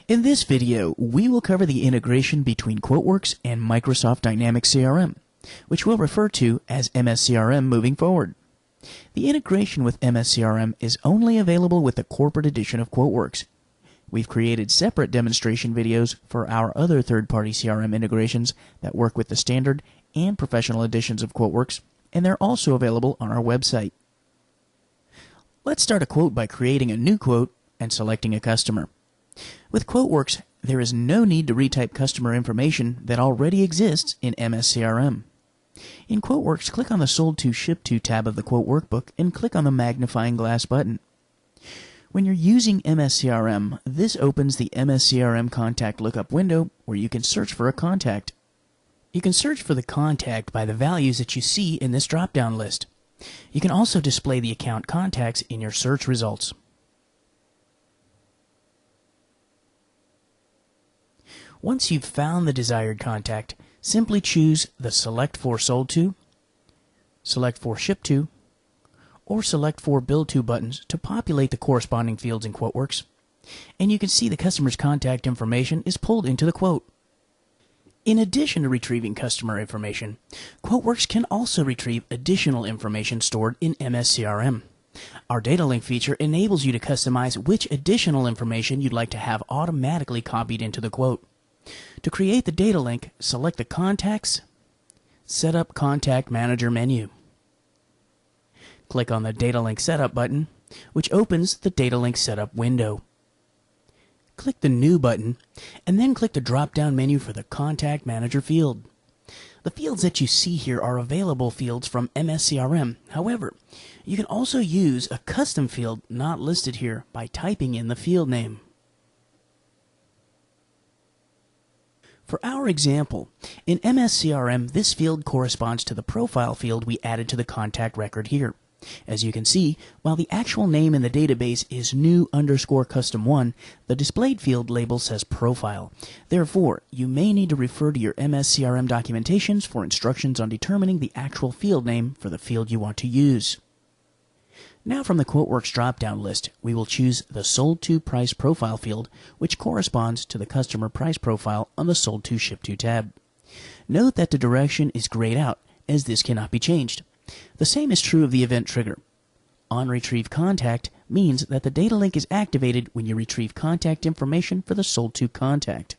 In this video, we will cover the integration between QuoteWerks and Microsoft Dynamics CRM, which we'll refer to as MS-CRM moving forward. The integration with MS-CRM is only available with the corporate edition of QuoteWerks. We've created separate demonstration videos for our other third-party CRM integrations that work with the standard and professional editions of QuoteWerks, and they're also available on our website. Let's start a quote by creating a new quote and selecting a customer. With QuoteWerks, there is no need to retype customer information that already exists in MS-CRM. In QuoteWerks, click on the Sold to, Shipped to tab of the Quote Workbook and click on the magnifying glass button. When you're using MS-CRM, this opens the MS-CRM contact lookup window where you can search for a contact. You can search for the contact by the values that you see in this drop-down list. You can also display the account contacts in your search results. Once you've found the desired contact, simply choose the Select for Sold to, Select for Shipped to, or Select for Billed to buttons to populate the corresponding fields in QuoteWerks, and you can see the customer's contact information is pulled into the quote. In addition to retrieving customer information, QuoteWerks can also retrieve additional information stored in MS-CRM. Our data link feature enables you to customize which additional information you'd like to have automatically copied into the quote. To create the data link, select the Contacts, Setup Contact Manager menu. Click on the Data Link Setup button, which opens the Data Link Setup window. Click the New button, and then click the drop-down menu for the Contact Manager field. The fields that you see here are available fields from MS-CRM. However, you can also use a custom field not listed here by typing in the field name. For our example, in MS-CRM, this field corresponds to the profile field we added to the contact record here. As you can see, while the actual name in the database is new_custom1, the displayed field label says profile. Therefore, you may need to refer to your MS-CRM documentations for instructions on determining the actual field name for the field you want to use. Now from the QuoteWerks drop-down list, we will choose the Sold to Price Profile field, which corresponds to the customer price profile on the Sold to, Shipped to tab. Note that the direction is grayed out, as this cannot be changed. The same is true of the event trigger. OnRetrieve Contact means that the data link is activated when you retrieve contact information for the Sold to contact.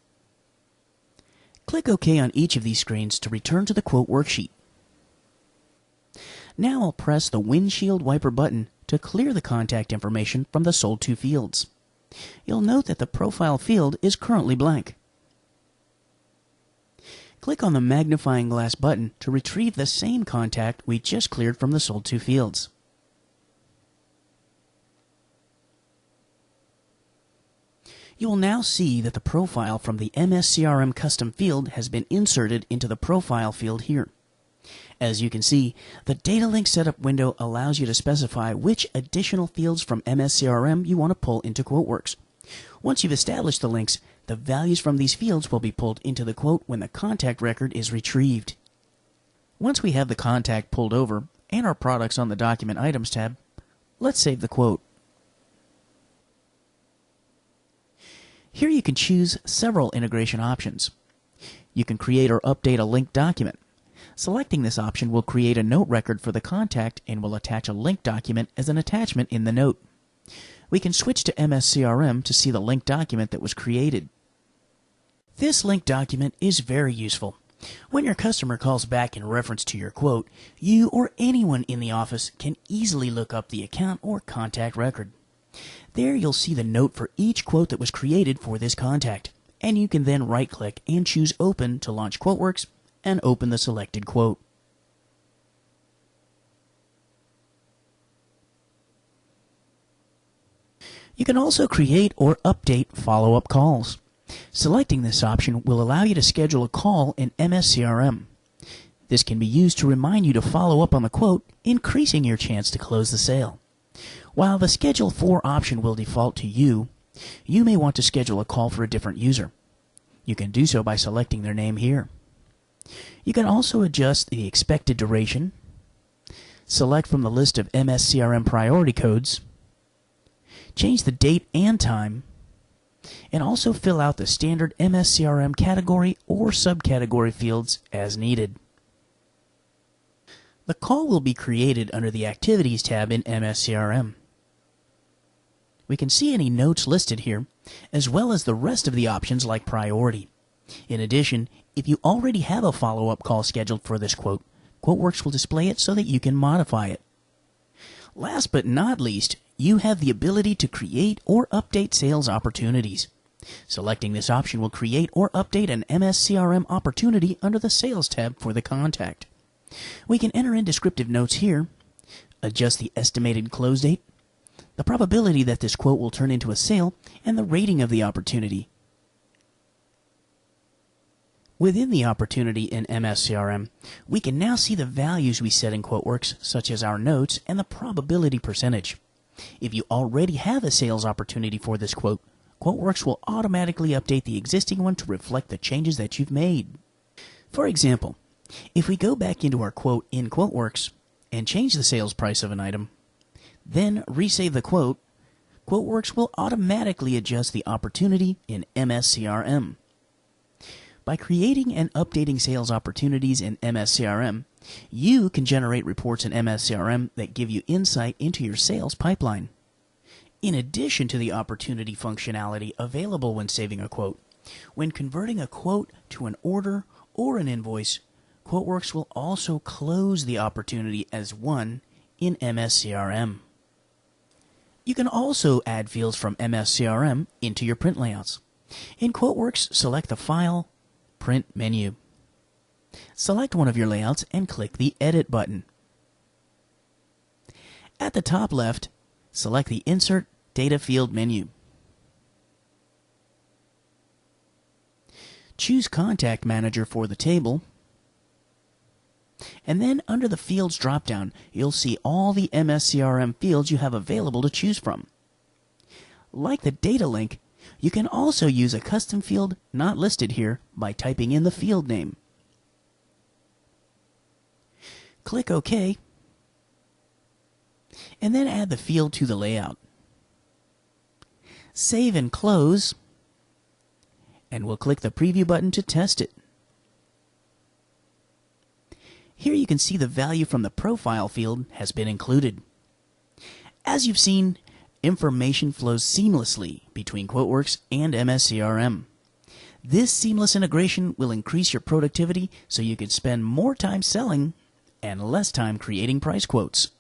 Click OK on each of these screens to return to the quote worksheet. Now I'll press the Windshield Wiper button to clear the contact information from the Sold to fields. You'll note that the profile field is currently blank. Click on the magnifying glass button to retrieve the same contact we just cleared from the Sold to fields. You will now see that the profile from the MS-CRM custom field has been inserted into the profile field here. As you can see, the Data Link Setup window allows you to specify which additional fields from MS-CRM you want to pull into QuoteWerks. Once you've established the links, the values from these fields will be pulled into the quote when the contact record is retrieved. Once we have the contact pulled over and our products on the Document Items tab, let's save the quote. Here you can choose several integration options. You can create or update a linked document. Selecting this option will create a note record for the contact and will attach a linked document as an attachment in the note. We can switch to MS-CRM to see the linked document that was created. This linked document is very useful. When your customer calls back in reference to your quote, you or anyone in the office can easily look up the account or contact record. There you'll see the note for each quote that was created for this contact, and you can then right-click and choose Open to launch QuoteWerks and open the selected quote. You can also create or update follow-up calls. Selecting this option will allow you to schedule a call in MS-CRM. This can be used to remind you to follow up on the quote, increasing your chance to close the sale. While the Schedule For option will default to you, you may want to schedule a call for a different user. You can do so by selecting their name here. You can also adjust the expected duration, select from the list of MS-CRM priority codes, change the date and time, and also fill out the standard MS-CRM category or subcategory fields as needed. The call will be created under the Activities tab in MS-CRM. We can see any notes listed here, as well as the rest of the options like priority. In addition, if you already have a follow-up call scheduled for this quote, QuoteWerks will display it so that you can modify it. Last but not least, you have the ability to create or update sales opportunities. Selecting this option will create or update an MS-CRM opportunity under the Sales tab for the contact. We can enter in descriptive notes here, adjust the estimated close date, the probability that this quote will turn into a sale, and the rating of the opportunity. Within the opportunity in MS-CRM, we can now see the values we set in QuoteWerks, such as our notes and the probability percentage. If you already have a sales opportunity for this quote, QuoteWerks will automatically update the existing one to reflect the changes that you've made. For example, if we go back into our quote in QuoteWerks and change the sales price of an item, then resave the quote, QuoteWerks will automatically adjust the opportunity in MS-CRM. By creating and updating sales opportunities in MS-CRM, you can generate reports in MS-CRM that give you insight into your sales pipeline. In addition to the opportunity functionality available when saving a quote, when converting a quote to an order or an invoice, QuoteWerks will also close the opportunity as one in MS-CRM. You can also add fields from MS-CRM into your print layouts. In QuoteWerks, select the File, Print menu. Select one of your layouts and click the Edit button. At the top left, select the Insert Data Field menu. Choose Contact Manager for the table, and then under the Fields dropdown, you'll see all the MS-CRM fields you have available to choose from. Like the data link, you can also use a custom field not listed here by typing in the field name. Click OK, and then add the field to the layout. Save and close, and we'll click the Preview button to test it. Here you can see the value from the Profile field has been included. As you've seen, information flows seamlessly between QuoteWerks and MS-CRM. This seamless integration will increase your productivity so you can spend more time selling and less time creating price quotes.